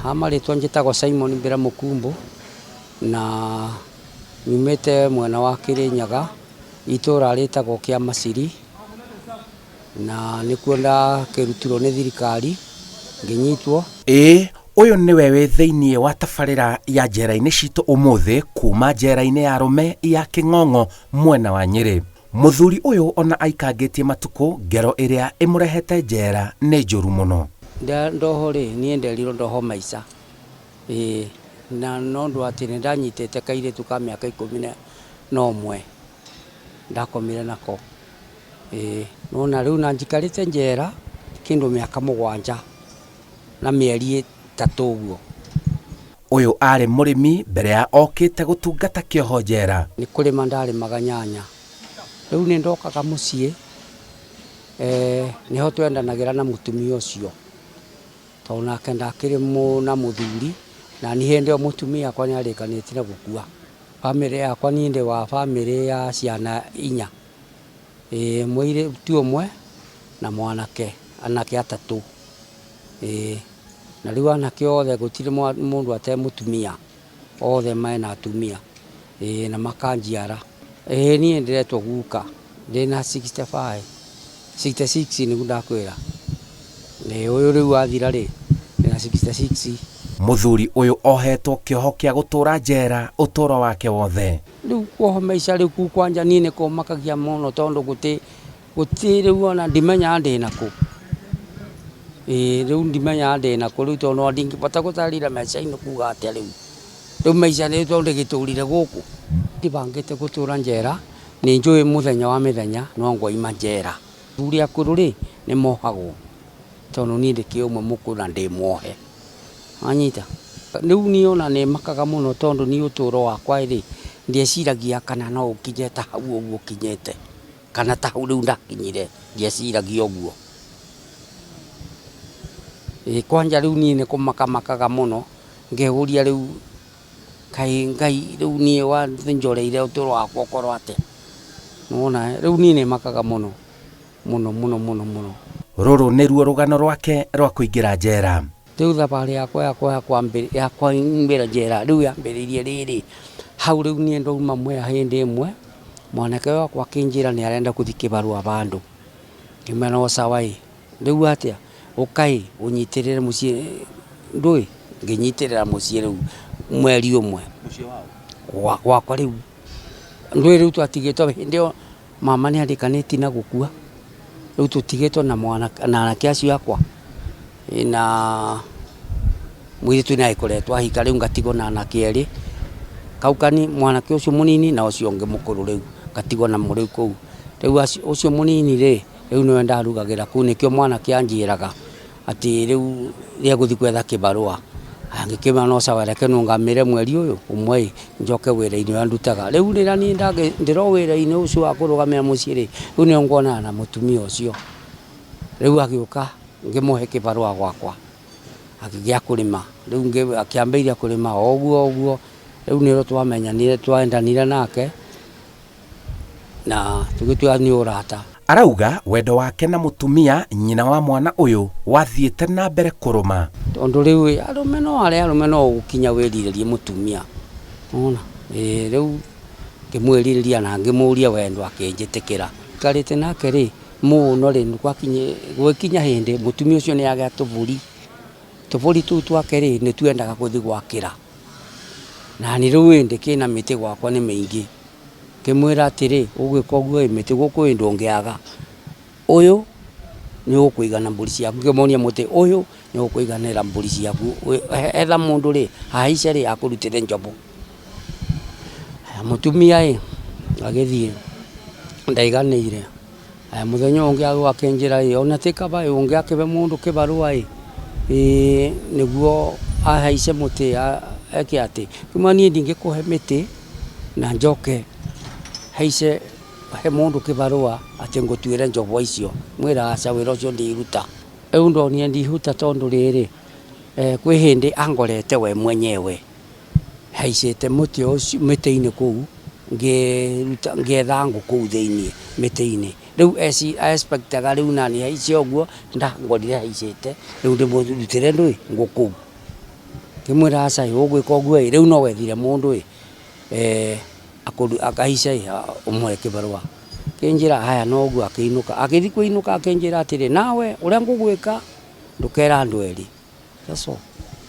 Amaritwa njitagwo Simon Mbira Mukumbu na nyumite mwena wa Kirinyaga itura ritagwo kia Masiri na nikuona kirutirwo ni thirikari nginyitwo. Uyu niwe wi thiini wa tabarira ya njera-ini citu umuthi kuma njera-ini ya Rume ya King'ong'o mwena wa Nyeri. Muthuri uyu ona aikangitie matuku ngero iria imurehete njera ni njuru muno. Ndoho ri nie nderirwo ndoho maica na nondu ati ni ndanyitete kairitu ka miaka 11 ndakomire nako nona riu na njikarite njera kindu miaka 7 na mieri 3 uguo. Uyu ari murimi mbere ya okite gutungata kioho njera. Ni kurima ndarimaga nyanya riu ni ndokaga mucii niho twendanagira na mutumia ucio tona kenda kirimo na muthuri na ni hende mutumia akwa ni arikanite na gukua. Family yakwa ni ndi wa family ya ciana 4 mwire tu umwe na mwanake anake 3 na riu anake othe gutire mundu ate mutumia othe maina atumia na makanjiara ni ndiretwo guka ndina 65 66 ni ndakwira uyu riu athira ri ndina 66. Muthuri uyu ohetwo kioho kia gutura njera uturo wake wothe. Riu kuoho maica riu kwanja ni ne komakagia muno tondu guti riu ona ndimenya ndina ku riu ndimenya ndina ku riu tondu ndingibota gutarira maica-ini kuga atia riu maica ni tondu giturire guku ndibangite gutura njera ni njui muthenya wa mithenya no ngoima njera. Thuri akuru ri ni mohagwo tondu ni ndiki umwe mukuru na ndi muohe anyita. Riu ni ona ni makaga muno tondu ni uturo wakwa ri ndieciragia kana no ukinyete hau uguo kinyete kana ta hau riu ndakinyire ndieciragia uguo. Kwanja riu ni ne kumakamakaga muno ngehuria riu kai ngai riu ni wa njoreire uturo wakwa korwo ate nona riu ni ne makaga muno muno muno muno muno. Ruru niruo rugano rwake rwa kuingira njera. Riu thabari ya kwambira njera riu yambiririe riri hau riu ni ndauma mwe hindi imwe mwanake wakwa akinjira ni arenda kuthi kibarua bandu kimena osawai riu atia ukai unyitirire mucii ndui nginyitirira mucii riu mweri umwe mucii wao wakwa riu ndui riu twatigitwo hindi mama ni arikaniti na gukua riu tutigitwo na mwana na anake acio akwa na mwiritu ni aikoretwo ahika riu ngatigo na anake eri kaukani mwanake ucio munini na ucio ungi mukuru riu ngatigo na muri kou riu ucio munini ri riu niwe ndarugagira ku nikio mwanake anjiraga ati riu ria guthi kwetha kibarua angikima no sawa reke nungamire mweri uyu umwe njoke wira-ini andutaga riu rira ni ndiro wira-ini ucio wa kurugamira mucii ri riu ni ngona na mutumia ucio riu agiuka ngimuhe kibarua gwakwa akigia kurima riu akiambeiria kurima oguo riu niro twamenyanire twaendanire nake na tugitua ni urata. Arauga wendo wake na mutumia nyina wa mwana uyu wathiete na mbere kuruma tondu riu arume no gukinya wiriririe mutumia ona riu ngimwiririria na ngimuria wendo akinjitikira karite nake ri muno ri gwakinya hindi mutumia ucio ni aga tuburi tu twake ri ni twendaga kuthi gwakira na ni riu indi kina miti gwakwa ni mingi kimwira atiri ugwika uguo miti guku ndungiaga uyu ni ukuigana mburi ciaku ngimonia muti uyu ni ukuiganira mburi ciaku etha mundu ri haice ri akurutire njobo mutumia agithie ndaiganire muthenya ungi akinjira ona tikaba ungi akibe mundu kibarua niguo ahaice muti eke ati kuma ni ndingikuhe miti na njoke haice he mundu kibarua ati ngutwire njobo icio mwira aca wira ucio ndiruta eu ndo ni ndihuta tondu riri kwi hindi angorete we mwenyewe haicete muti ucio miti-ini kuu ngetha nguku thiini miti-ini riu expectaga riu nani haice uguo ndangorire haicete riu ndimurutire ndui nguku kimwira aca ugwika uguo riu no wethire mundu akahica umwe kibarua kinjira haya no uguo akiinuka akithi kuinuka akinjira atiri nawe uria ngugwika ndukera andu eri so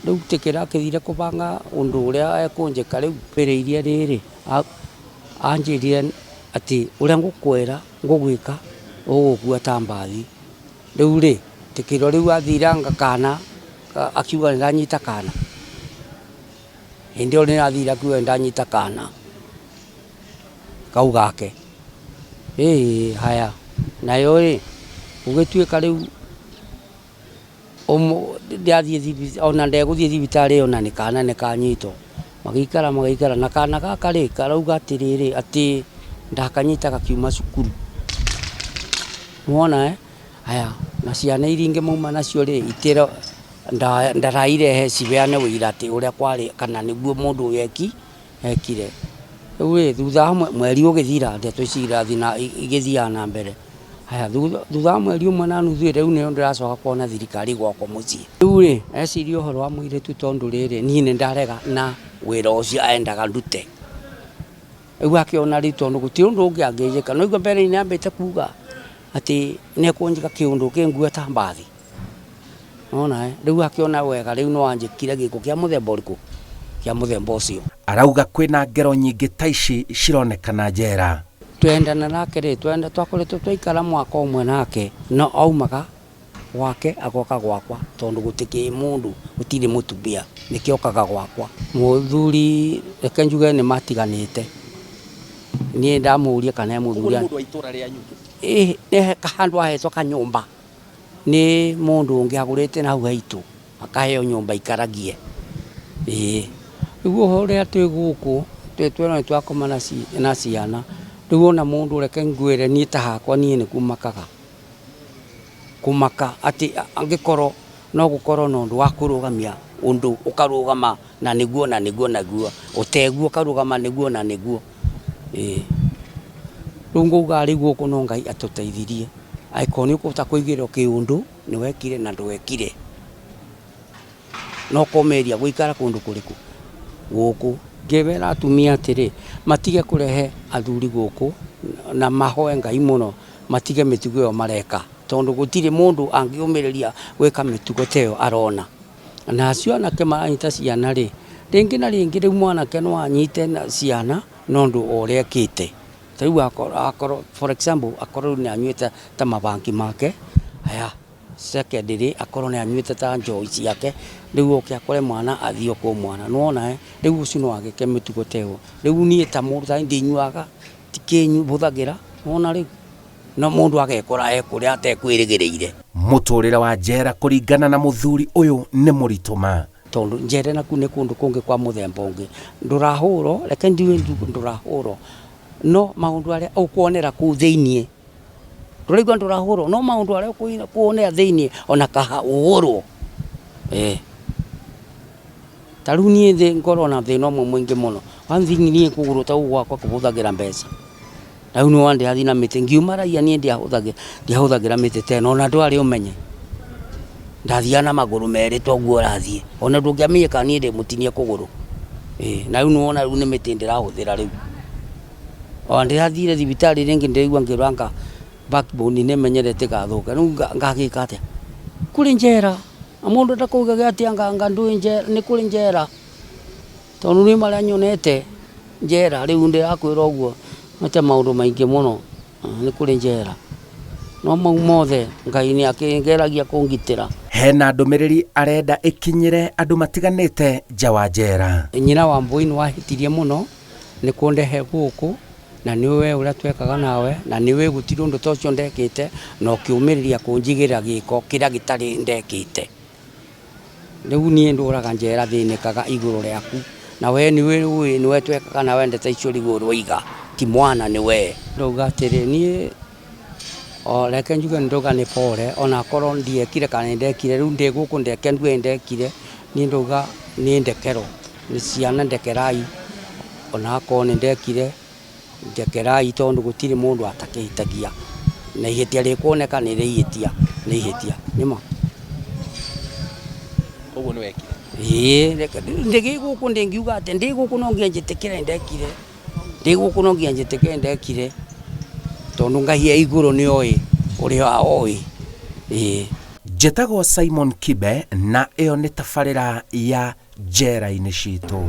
riu tikira akithire kubanga undu uria ekunjika riu periirie riri anjirire ati uria ngukwera ngugwika ugukua tambathi riu ri tikiro riu athira ngakana akiuga ndanyita kana hindi uri athira akiuga ndanyita kana kau gake haya nayo ri ugituika riu ona ndeguthie thibitari ona ni kana ni kanyito magikara na kana gaka ri karauga atiriri ati ndakanyita gakiuma cukuru muona haya na ciana iria ingi mauma nacio ri itiro ndaraire cibeane wira ati uria kwari kana niguo mundu uyu ekire riu ri thutha mweri ugithira twicira thina igithia na mbere haya thutha mweri umwe na nuthu riu ni ndiracoka kuona thirikari gwako mucii riu ri eciria uhoro wa muiritu tondu riri nie ni ndarega na wira ucio aendaga ndute riu akiona riu tondu guti undu ungi angijika no igua mbere ni ambite kuga ati ne kunjika kiundu kingua tambathi ona riu akiona wega riu no anjikire giko kia muthemba uriku kia muthemba ucio arauga kwina ngero nyingi ta ici cironekana njera twendana nake ri twakoretwo twaikara mwaka umwe nake no aumaga gwake agoka gwakwa tondu gutiki mundu gutiri mutubia nikiokaga gwakwa muthuri reke njuge ni matiganite nie ndamuria kana muthuri mundu wa itura ria nyuki ne kahandu ahetwo kanyumba ni mundu ungi agurite na hau haitu akaheo nyumba ikaragie riu horia twi guku twetwena ni twakoma na ciana riu ona mundu reke ngwire nie ta hakwa nie ni kumaka ati angikorwo no gukorwo no ndu wa kurugamia undu ukarugama na niguo uteguo karugama niguo na niguo runguga ri guku no Ngai atuteithirie aikoni ukuta kuigirwo kiundu ni wekire na ndwekire no komeria guikara kundu kuriku guku ngevera atumia atiri matige kurehe athuri guku na mahoe Ngai muno matige mitugo yo mareka tondu gutire mundu angiumiriria gwika mitugo teo arona na acio anake maranyita ciana ri ringi na ringi riu mwanake no anyite ciana nondu uria ekite riu akoro for example akoro ni anyuite ta mabanki make haya secondary akoro ni anyuite ta njoi ciake riu oke akore mwana athio ko mwana nuona riu ucio no agike mitugo teo riu nie ta mundu ta ndinyuaga tikenyu buthagira nuona riu no mundu agekora ekuria atekwirigireire muturire wa njera kuringana na muthuri uyu ni murituma tondu njere naku ni kundu kungi kwa muthemba ungi ndurahuro reke ndiwe ndurahuro no maundu aria ukuonera ku thiinie nduraigua ndurahuro no maundu aria ukuonera thiinie ona kaha uhurwo tarunie the ngoro na thina mwe mwingi muno wanthing'irie kuguru ta ugwakwa kubuthagira mbeca riu no wande athina miti ngiumaragia nie ndiahuthagira miti tena ona ndwari umenye ndathia na maguru meri toguo rathie ona ndungiamenyeka nie ndi mutinie kuguru na riu no ona riu ni miti ndirahuthira riu onde athire thibitari ringi ndirigua ngiranga backbone ne menyerete gathuka riu ngagika atia kuri njera amundu ndakugaga atia nganga ndui njera ni kuri njera tondu ni maria nyonete njera riu ndirakwira uguo mate maundu maingi muno ni kuri njera no mau mothe Ngai ni akingeragia kungitira hena ndumiriri arenda ikinyire andu matiganite nja wa njera nyina wa Mbui ni wahitirie muno ni kundehe guku na niwe uria twekaga nawe na niwe gutiri undu tocio ndekite no kiumiriria kunjigira giko kiria gitari ndekite riu nie nduraga njera thinikaga iguru riaku na we niwe twekaga na wendete icio riguru wiga ti mwana niwe nduga atiri nie reke njuge nduga ni pore ona korwo ndiekire kana ndekire riu ndi guku ndeke ndue ndekire ni nduga ni ndekero ni ciana ndekerai ona ko ni ndekire ndekerai tondu gutiri mundu atakihitagia na ihitia rikuoneka ni rihitia nima uguo ni wekire ndigi guku ndingiuga ati ndi guku no ngienjitikire ndekire ndi guku no ngienjitikire ndekire tondu Ngai ya iguru ni oi uria oi. Njĩtagwo Simon Kibe na ĩyo nĩ tabarĩra ya njera-inĩ citũ.